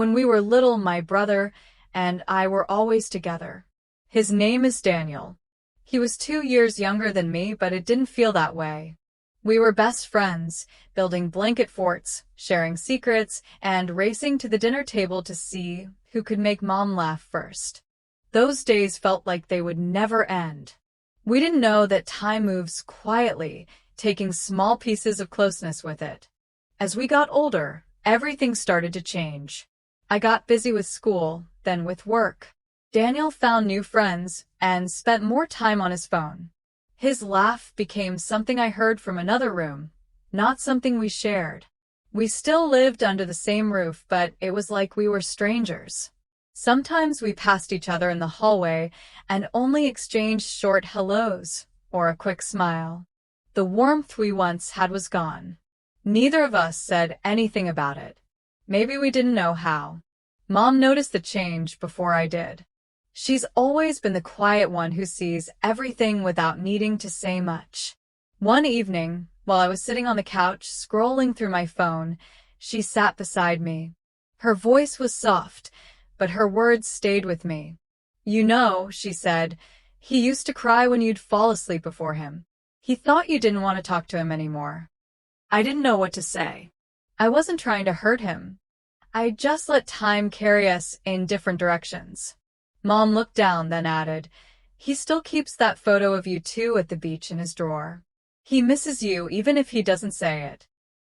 When we were little, my brother and I were always together. His name is Daniel. He was 2 years younger than me, but it didn't feel that way. We were best friends, building blanket forts, sharing secrets, and racing to the dinner table to see who could make Mom laugh first. Those days felt like they would never end. We didn't know that time moves quietly, taking small pieces of closeness with it. As we got older, everything started to change. I got busy with school, then with work. Daniel found new friends and spent more time on his phone. His laugh became something I heard from another room, not something we shared. We still lived under the same roof, but it was like we were strangers. Sometimes we passed each other in the hallway and only exchanged short hellos or a quick smile. The warmth we once had was gone. Neither of us said anything about it. Maybe we didn't know how. Mom noticed the change before I did. She's always been the quiet one who sees everything without needing to say much. One evening, while I was sitting on the couch scrolling through my phone, she sat beside me. Her voice was soft, but her words stayed with me. "You know," she said, "he used to cry when you'd fall asleep before him. He thought you didn't want to talk to him anymore." I didn't know what to say. I wasn't trying to hurt him. I just let time carry us in different directions. Mom looked down, then added, "He still keeps that photo of you two at the beach in his drawer. He misses you even if he doesn't say it."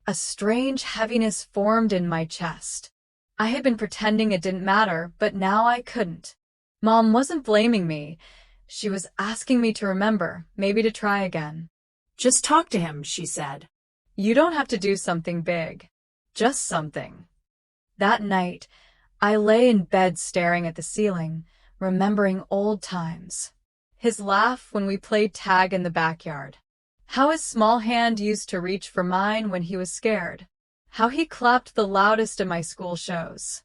A strange heaviness formed in my chest. I had been pretending it didn't matter, but now I couldn't. Mom wasn't blaming me. She was asking me to remember, maybe to try again. "Just talk to him," she said. "You don't have to do something big. Just something." That night, I lay in bed staring at the ceiling, remembering old times. His laugh when we played tag in the backyard. How his small hand used to reach for mine when he was scared. How he clapped the loudest at my school shows.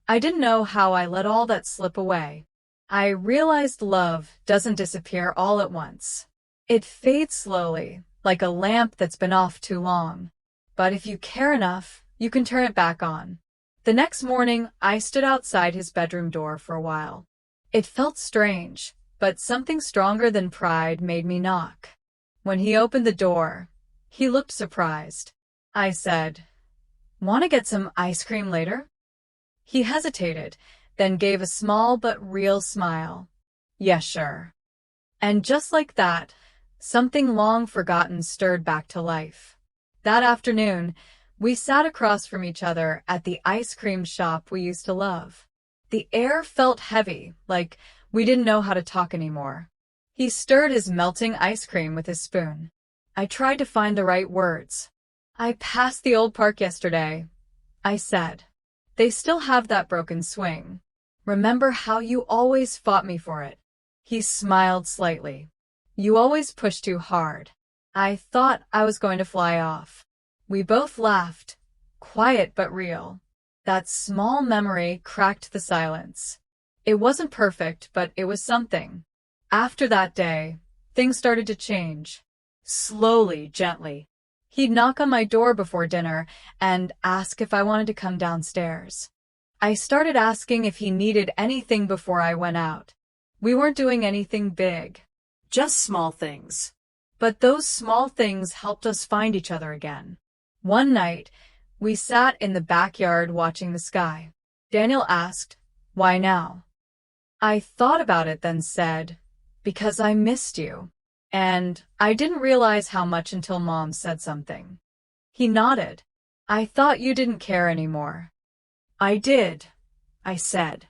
I didn't know how I let all that slip away. I realized love doesn't disappear all at once. It fades slowly, like a lamp that's been off too long. But if you care enough, you can turn it back on. The next morning, I stood outside his bedroom door for a while. It felt strange, but something stronger than pride made me knock. When he opened the door, he looked surprised. I said, "Want to get some ice cream later?" He hesitated, then gave a small but real smile. "Yeah, sure." And just like that, something long forgotten stirred back to life. That afternoon, we sat across from each other at the ice cream shop we used to love. The air felt heavy, like we didn't know how to talk anymore. He stirred his melting ice cream with his spoon. I tried to find the right words. "I passed the old park yesterday," I said. "They still have that broken swing. Remember how you always fought me for it?" He smiled slightly. "You always pushed too hard." I thought I was going to fly off. We both laughed, quiet but real. That small memory cracked the silence. It wasn't perfect, but it was something. After that day, things started to change. Slowly, gently. He'd knock on my door before dinner and ask if I wanted to come downstairs. I started asking if he needed anything before I went out. We weren't doing anything big. Just small things. But those small things helped us find each other again. One night, we sat in the backyard watching the sky. Daniel asked, "Why now?" I thought about it, then said, "Because I missed you." And I didn't realize how much until Mom said something. He nodded. "I thought you didn't care anymore." "I did," I said.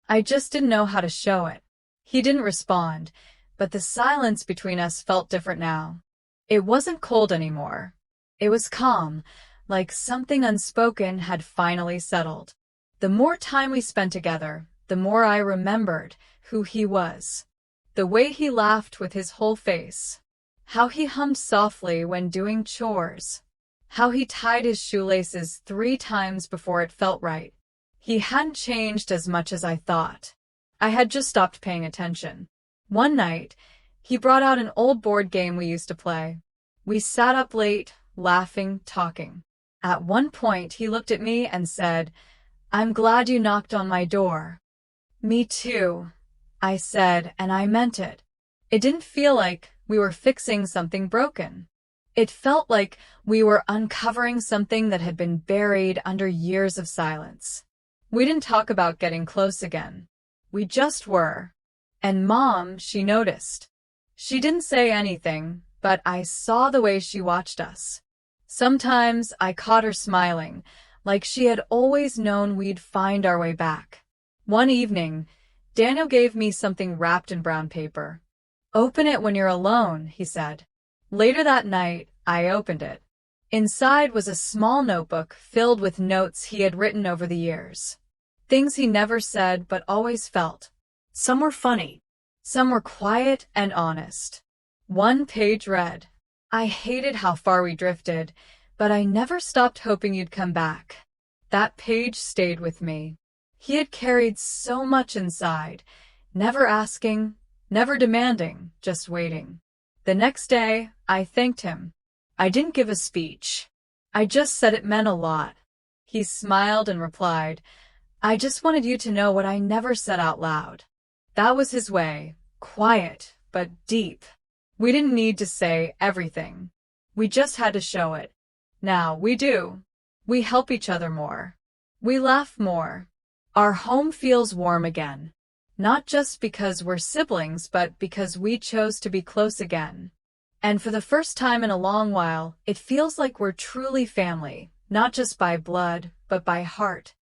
I just didn't know how to show it. He didn't respond, but the silence between us felt different now. It wasn't cold anymore. It was calm, like something unspoken had finally settled. The more time we spent together, the more I remembered who he was. The way he laughed with his whole face. How he hummed softly when doing chores. How he tied his shoelaces 3 times before it felt right. He hadn't changed as much as I thought. I had just stopped paying attention. One night, he brought out an old board game we used to play. We sat up late, laughing, talking. At one point, he looked at me and said, I'm glad you knocked on my door. Me too, I said, and I meant it. It didn't feel like we were fixing something broken. It felt like we were uncovering something that had been buried under years of silence. We didn't talk about getting close again. We just were. And Mom, she noticed. She didn't say anything, but I saw the way she watched us. Sometimes I caught her smiling, like she had always known we'd find our way back. One evening, Daniel gave me something wrapped in brown paper. Open it when you're alone, he said. Later that night, I opened it. Inside was a small notebook filled with notes he had written over the years. Things he never said but always felt. Some were funny. Some were quiet and honest. One page read, I hated how far we drifted, but I never stopped hoping you'd come back. That page stayed with me. He had carried so much inside, never asking, never demanding, just waiting. The next day, I thanked him. I didn't give a speech. I just said it meant a lot. He smiled and replied, I just wanted you to know what I never said out loud. That was his way, quiet, but deep. We didn't need to say everything. We just had to show it. Now we do. We help each other more. We laugh more. Our home feels warm again. Not just because we're siblings, but because we chose to be close again. And for the first time in a long while, it feels like we're truly family, not just by blood, but by heart.